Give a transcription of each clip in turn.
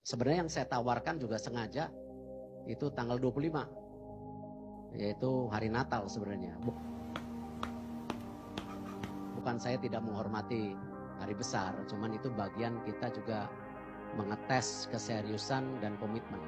Sebenarnya yang saya tawarkan juga sengaja itu tanggal 25, yaitu hari Natal sebenarnya. Bukan saya tidak menghormati hari besar, cuman itu bagian kita juga mengetes keseriusan dan komitmen.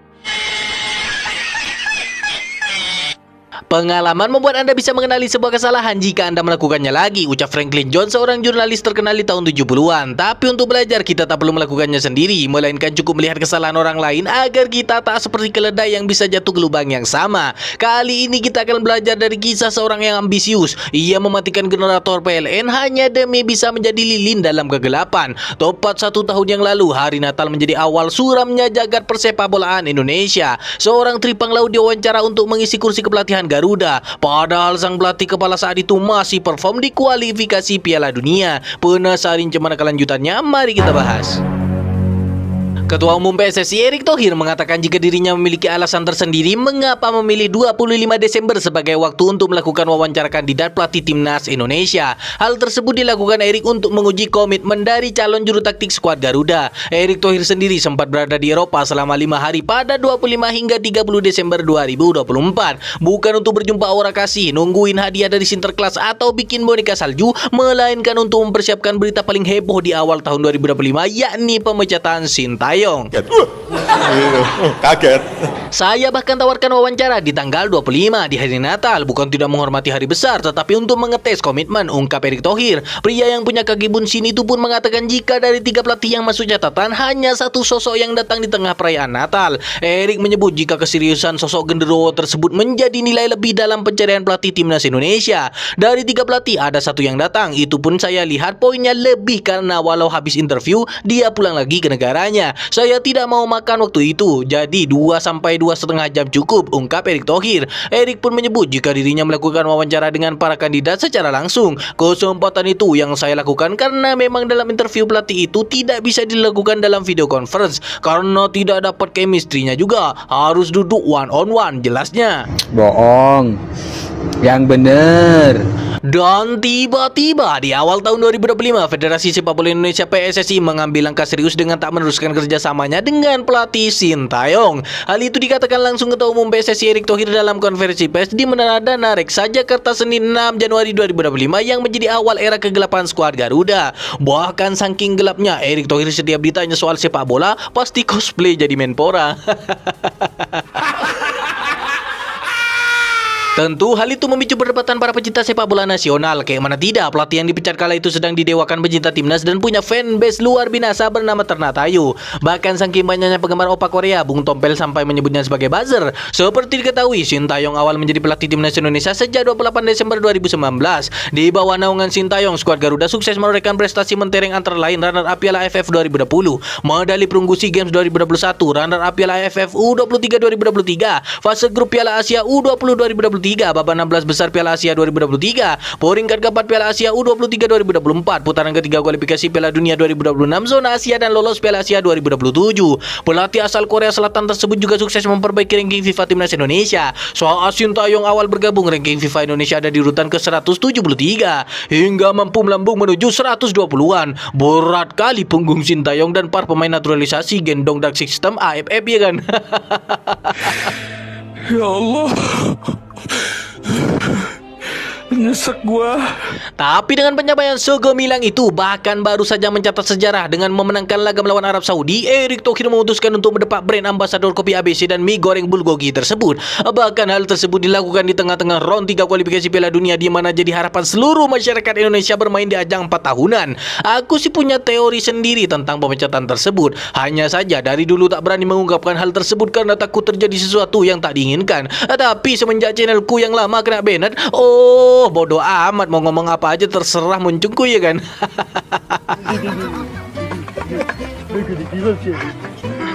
Pengalaman membuat Anda bisa mengenali sebuah kesalahan jika Anda melakukannya lagi, ucap Franklin Jones, seorang jurnalis terkenal di tahun 70-an. Tapi untuk belajar, kita tak perlu melakukannya sendiri, melainkan cukup melihat kesalahan orang lain agar kita tak seperti keledai yang bisa jatuh ke lubang yang sama. Kali ini kita akan belajar dari kisah seorang yang ambisius. Ia mematikan generator PLN hanya demi bisa menjadi lilin dalam kegelapan. Tepat 1 tahun yang lalu, hari Natal menjadi awal suramnya jagat persepabolaan Indonesia. Seorang tripang laut diwawancara untuk mengisi kursi kepelatihan Garuda, padahal sang pelatih kepala saat itu masih perform di kualifikasi Piala Dunia. Penasaran gimana kelanjutannya? Mari kita bahas. Ketua Umum PSSI Erick Thohir mengatakan jika dirinya memiliki alasan tersendiri mengapa memilih 25 Desember sebagai waktu untuk melakukan wawancara kandidat pelatih Timnas Indonesia. Hal tersebut dilakukan Erick untuk menguji komitmen dari calon juru taktik skuad Garuda. Erick Thohir sendiri sempat berada di Eropa selama 5 hari pada 25 hingga 30 Desember 2024. Bukan untuk berjumpa aura kasih, nungguin hadiah dari Sinterklas atau bikin boneka salju, melainkan untuk mempersiapkan berita paling heboh di awal tahun 2025, yakni pemecatan Sintayong. Kaget. Saya bahkan tawarkan wawancara di tanggal 25 di hari Natal, bukan tidak menghormati hari besar, tetapi untuk mengetes komitmen, ungkap Erick Thohir. Pria yang punya kaki bunsin itu pun mengatakan jika dari 3 pelatih yang masuk catatan, hanya 1 sosok yang datang di tengah perayaan Natal. Erick menyebut jika keseriusan sosok genderuwo tersebut menjadi nilai lebih dalam pencarian pelatih Timnas Indonesia. Dari 3 pelatih, ada 1 yang datang. Itu pun saya lihat poinnya lebih karena walau habis interview, dia pulang lagi ke negaranya. Saya tidak mau makan waktu itu, jadi 2-2,5 jam cukup, ungkap Erick Thohir. Erick pun menyebut jika dirinya melakukan wawancara dengan para kandidat secara langsung. Kesempatan itu yang saya lakukan karena memang dalam interview pelatih itu tidak bisa dilakukan dalam video conference karena tidak dapat chemistry-nya juga. Harus duduk one on one, jelasnya. Bohong. Yang bener. Dan tiba-tiba di awal tahun 2025, Federasi Sepak Bola Indonesia PSSI mengambil langkah serius dengan tak meneruskan kerjasamanya dengan pelatih Sintayong. Hal itu dikatakan langsung Ketua Umum PSSI Erick Thohir dalam konferensi pers di Menara Reksa Jakarta Senin 6 Januari 2025 yang menjadi awal era kegelapan skuad Garuda. Bahkan saking gelapnya, Erick Thohir setiap ditanya soal sepak bola pasti cosplay jadi Menpora. Tentu hal itu memicu perdebatan para pecinta sepak bola nasional. Kayak mana tidak, pelatih yang dipecat kala itu sedang didewakan pecinta timnas dan punya fanbase luar binasa bernama Ternatayu. Bahkan saking banyaknya penggemar opak Korea, Bung Tompel sampai menyebutnya sebagai buzzer. Seperti diketahui, Sintayong awal menjadi pelatih timnas Indonesia sejak 28 Desember 2019. Di bawah naungan Sintayong, skuad Garuda sukses menorehkan prestasi mentereng antara lain runner-up Piala AFF 2020, medali perunggu SEA Games 2021, runner-up Piala AFF U23 2023, fase grup Piala Asia U20 2023, babak 16 besar Piala Asia 2023, peringkat keempat Piala Asia U23 2024, putaran ketiga kualifikasi Piala Dunia 2026 zona Asia dan lolos Piala Asia 2027. Pelatih asal Korea Selatan tersebut juga sukses memperbaiki ranking FIFA Timnas Indonesia. Soal Sintayong awal bergabung, ranking FIFA Indonesia ada di urutan ke-173 hingga mampu melambung menuju 120-an. Berat kali punggung Sintayong dan para pemain naturalisasi gendong dark system AFF, ya kan? Ya Allah, nyesek gua. Tapi dengan pencapaian segemilang itu, bahkan baru saja mencatat sejarah dengan memenangkan laga melawan Arab Saudi, Erick Thohir memutuskan untuk mendepak brand ambasador kopi ABC dan mie goreng bulgogi tersebut. Bahkan hal tersebut dilakukan di tengah-tengah round 3 kualifikasi Piala Dunia, di mana jadi harapan seluruh masyarakat Indonesia bermain di ajang 4 tahunan. Aku sih punya teori sendiri tentang pemecatan tersebut. Hanya saja dari dulu tak berani mengungkapkan hal tersebut karena takut terjadi sesuatu yang tak diinginkan. Tapi semenjak channelku yang lama kena banned, bodoh amat, mau ngomong apa aja terserah muncungku, ya kan?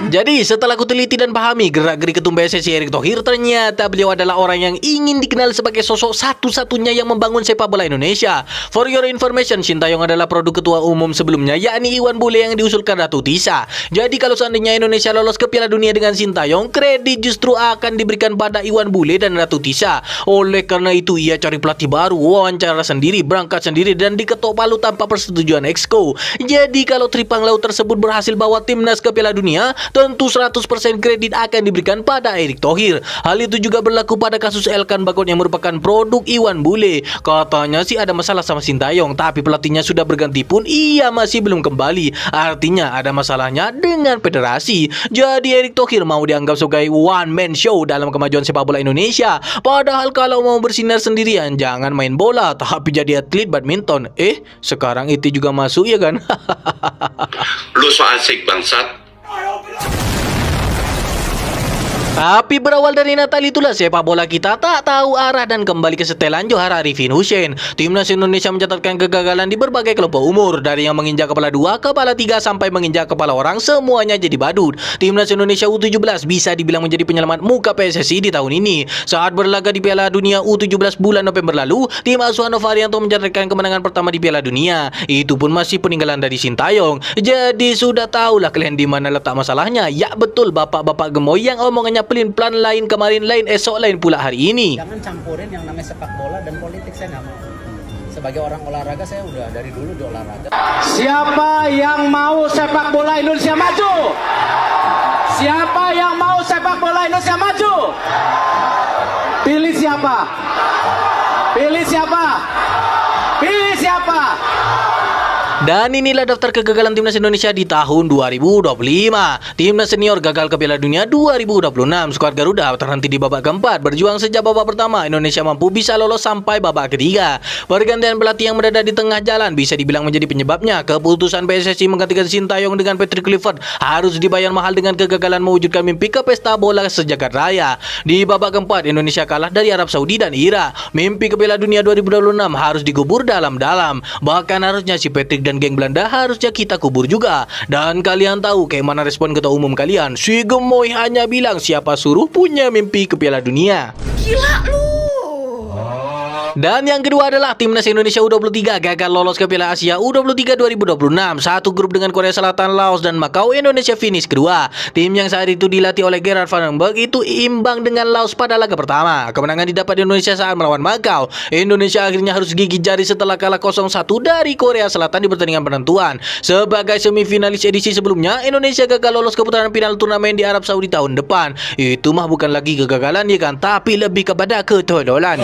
Jadi setelah ku teliti dan pahami gerak-gerik ketum PSSI Erick Thohir, ternyata beliau adalah orang yang ingin dikenal sebagai sosok satu-satunya yang membangun sepak bola Indonesia. For your information, Sintayong adalah produk ketua umum sebelumnya, yakni Iwan Bule yang diusulkan Ratu Tisa. Jadi kalau seandainya Indonesia lolos ke Piala Dunia dengan Sintayong, kredit justru akan diberikan pada Iwan Bule dan Ratu Tisa. Oleh karena itu, ia cari pelatih baru, wawancara sendiri, berangkat sendiri, dan diketok palu tanpa persetujuan Exco. Jadi kalau tripang laut tersebut berhasil bawa timnas ke Piala Dunia, tentu 100% kredit akan diberikan pada Erick Thohir. Hal itu juga berlaku pada kasus Elkan Bagot yang merupakan produk Iwan Bule. Katanya sih ada masalah sama Sintayong, tapi pelatihnya sudah berganti pun ia masih belum kembali. Artinya ada masalahnya dengan federasi. Jadi Erick Thohir mau dianggap sebagai one man show dalam kemajuan sepak bola Indonesia. Padahal kalau mau bersinar sendirian jangan main bola, tapi jadi atlet badminton. Sekarang itu juga masuk ya kan? Lu so asik bangsat. Tapi berawal dari Natal itulah sepak bola kita tak tahu arah dan kembali ke setelan Johar Arifin Hussein. Timnas Indonesia mencatatkan kegagalan di berbagai kelompok umur, dari yang menginjak kepala 2, kepala 3 sampai menginjak kepala orang, semuanya jadi badut. Timnas Indonesia U17 bisa dibilang menjadi penyelamat muka PSSI di tahun ini. Saat berlaga di Piala Dunia U17 bulan November lalu, tim asuhan Novarianto mencatatkan kemenangan pertama di Piala Dunia. Itu pun masih peninggalan dari Sintayong. Jadi sudah tahulah kalian di mana letak masalahnya. Ya betul, bapak-bapak gemoy yang omongannya pelin-pelan, lain kemarin, lain esok, lain pula hari ini. Jangan campurin yang namanya sepak bola dan politik, saya nggak mau. Sebagai orang olahraga, saya udah dari dulu di olahraga. Siapa yang mau sepak bola Indonesia maju? Siapa yang mau sepak bola Indonesia maju? Pilih siapa? Pilih siapa? Pilih siapa? Dan inilah daftar kegagalan Timnas Indonesia di tahun 2025. Timnas senior gagal ke Piala Dunia 2026. Skuad Garuda terhenti di babak keempat. Berjuang sejak babak pertama, Indonesia mampu bisa lolos sampai babak ketiga. Pergantian pelatih yang berada di tengah jalan bisa dibilang menjadi penyebabnya. Keputusan PSSI menggantikan Sintayong dengan Patrick Kluivert harus dibayar mahal dengan kegagalan mewujudkan mimpi ke pesta bola sejagat raya. Di babak keempat, Indonesia kalah dari Arab Saudi dan Irak. Mimpi ke Piala Dunia 2026 harus dikubur dalam-dalam. Bahkan harusnya si Patrick dan geng Belanda harusnya kita kubur juga. Dan kalian tahu kayak mana respon ketua umum kalian? Si gemoy hanya bilang siapa suruh punya mimpi ke Piala Dunia. Gila lu. Dan yang kedua adalah Timnas Indonesia U23 gagal lolos ke Piala Asia U23 2026. Satu grup dengan Korea Selatan, Laos, dan Makau, Indonesia finish kedua. Tim yang saat itu dilatih oleh Gerard Vandenberg itu imbang dengan Laos pada laga pertama. Kemenangan didapat Indonesia saat melawan Makau. Indonesia akhirnya harus gigit jari setelah kalah 0-1 dari Korea Selatan di pertandingan penentuan. Sebagai semifinalis edisi sebelumnya, Indonesia gagal lolos ke putaran final turnamen di Arab Saudi tahun depan. Itu mah bukan lagi kegagalan ya kan, tapi lebih kepada ketololan.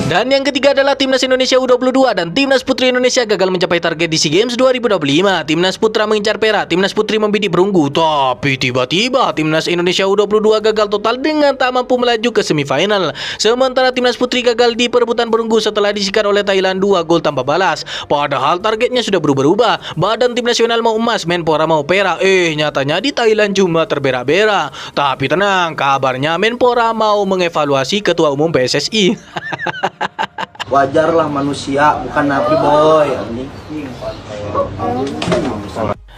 Dan yang ketiga adalah Timnas Indonesia U22 dan Timnas Putri Indonesia gagal mencapai target di SEA Games 2025. Timnas Putra mengincar perak, Timnas Putri membidik perunggu. Tapi tiba-tiba Timnas Indonesia U22 gagal total dengan tak mampu melaju ke semifinal. Sementara Timnas Putri gagal di perebutan perunggu setelah disikat oleh Thailand 2 gol tanpa balas. Padahal targetnya sudah berubah-ubah. Badan Tim Nasional mau emas, Menpora mau perak. Nyatanya di Thailand cuma terberak-berak. Tapi tenang, kabarnya Menpora mau mengevaluasi Ketua Umum PSSI. Wajarlah manusia, bukan nabi boy.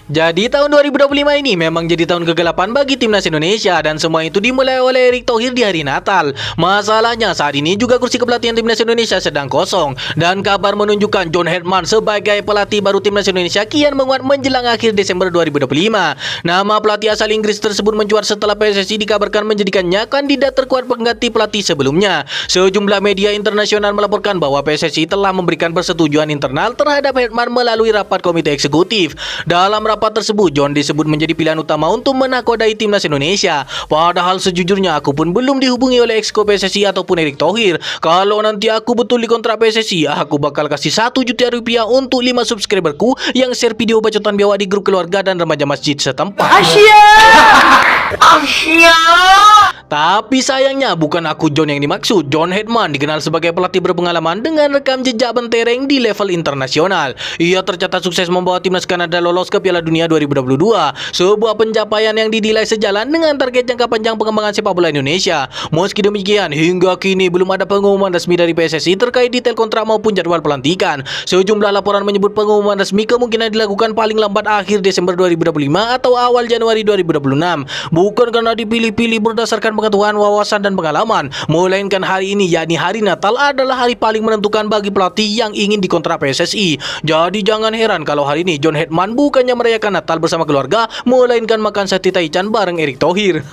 Jadi tahun 2025 ini memang jadi tahun kegelapan bagi Timnas Indonesia dan semua itu dimulai oleh Erick Thohir di hari Natal. Masalahnya saat ini juga kursi kepelatihan Timnas Indonesia sedang kosong dan kabar menunjukkan John Hedman sebagai pelatih baru Timnas Indonesia kian menguat menjelang akhir Desember 2025. Nama pelatih asal Inggris tersebut mencuat setelah PSSI dikabarkan menjadikannya kandidat terkuat pengganti pelatih sebelumnya. Sejumlah media internasional melaporkan bahwa PSSI telah memberikan persetujuan internal terhadap Hedman melalui rapat komite eksekutif. Dalam rapat tersebut, John disebut menjadi pilihan utama untuk menakodai Timnas Indonesia. Padahal sejujurnya aku pun belum dihubungi oleh exco PSSI ataupun Erick Thohir. Kalau nanti aku betul di kontrak PSSI, aku bakal kasih 1 juta rupiah untuk 5 subscriberku yang share video bacotan biawak di grup keluarga dan remaja masjid setempat. Tapi sayangnya bukan aku John yang dimaksud. John Hedman dikenal sebagai pelatih berpengalaman dengan rekam jejak mentereng di level internasional. Ia tercatat sukses membawa timnas Kanada lolos ke Piala Dunia 2022, sebuah pencapaian yang dinilai sejalan dengan target jangka panjang pengembangan sepak bola Indonesia. Meski demikian, hingga kini belum ada pengumuman resmi dari PSSI terkait detail kontrak maupun jadwal pelantikan. Sejumlah laporan menyebut pengumuman resmi kemungkinan dilakukan paling lambat akhir Desember 2025 atau awal Januari 2026. Bukan karena dipilih-pilih berdasarkan pengetahuan, wawasan, dan pengalaman, melainkan hari ini, yakni hari Natal, adalah hari paling menentukan bagi pelatih yang ingin dikontrak PSSI. Jadi jangan heran kalau hari ini John Hedman bukannya merayakan Natal bersama keluarga, melainkan makan sate taichan bareng Erick Thohir.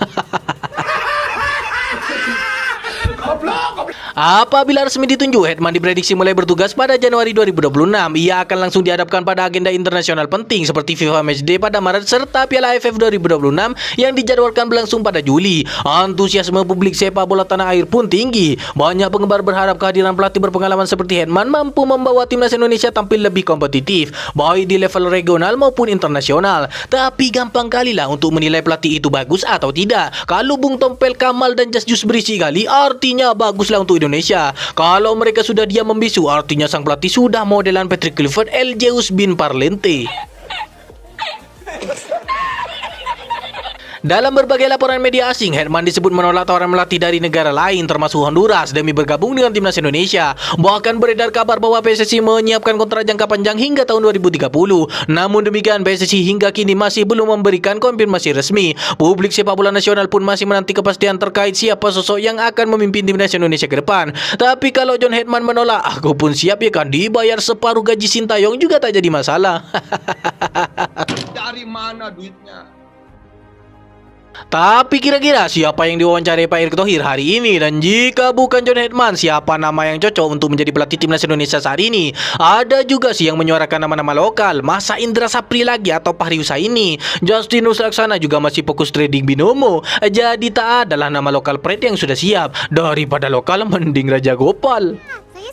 Apabila resmi ditunjuk, Hetman diprediksi mulai bertugas pada Januari 2026. Ia akan langsung dihadapkan pada agenda internasional penting seperti FIFA Matchday pada Maret serta Piala AFF 2026 yang dijadwalkan berlangsung pada Juli. Antusiasme publik sepak bola tanah air pun tinggi. Banyak penggemar berharap kehadiran pelatih berpengalaman seperti Hetman mampu membawa timnas Indonesia tampil lebih kompetitif, baik di level regional maupun internasional. Tapi gampang kalilah untuk menilai pelatih itu bagus atau tidak. Kalau Bung Tompel, Kamal dan Jasjus berisi kali, artinya baguslah untuk Indonesia. Kalau mereka sudah diam membisu, artinya sang pelatih sudah modelan Patrick Kluivert, El Zeus bin Parlente. Dalam berbagai laporan media asing, Hetman disebut menolak tawaran melatih dari negara lain termasuk Honduras demi bergabung dengan timnas Indonesia. Bahkan beredar kabar bahwa PSSI menyiapkan kontrak jangka panjang hingga tahun 2030. Namun demikian, PSSI hingga kini masih belum memberikan konfirmasi resmi. Publik sepak bola nasional pun masih menanti kepastian terkait siapa sosok yang akan memimpin timnas Indonesia ke depan. Tapi kalau John Hetman menolak, aku pun siap ya kan, dibayar separuh gaji Sintayong juga tak jadi masalah. Dari mana duitnya? Tapi kira-kira siapa yang diwawancarai Pak Erick Thohir hari ini? Dan jika bukan John Hetman, siapa nama yang cocok untuk menjadi pelatih timnas Indonesia saat ini? Ada juga sih yang menyuarakan nama-nama lokal. Masa Indra Sapri lagi atau Fahri Husaini? Justinus Laksana juga masih fokus trading binomo. Jadi tak adalah nama lokal pride yang sudah siap. Daripada lokal mending Raja Gopal. Saya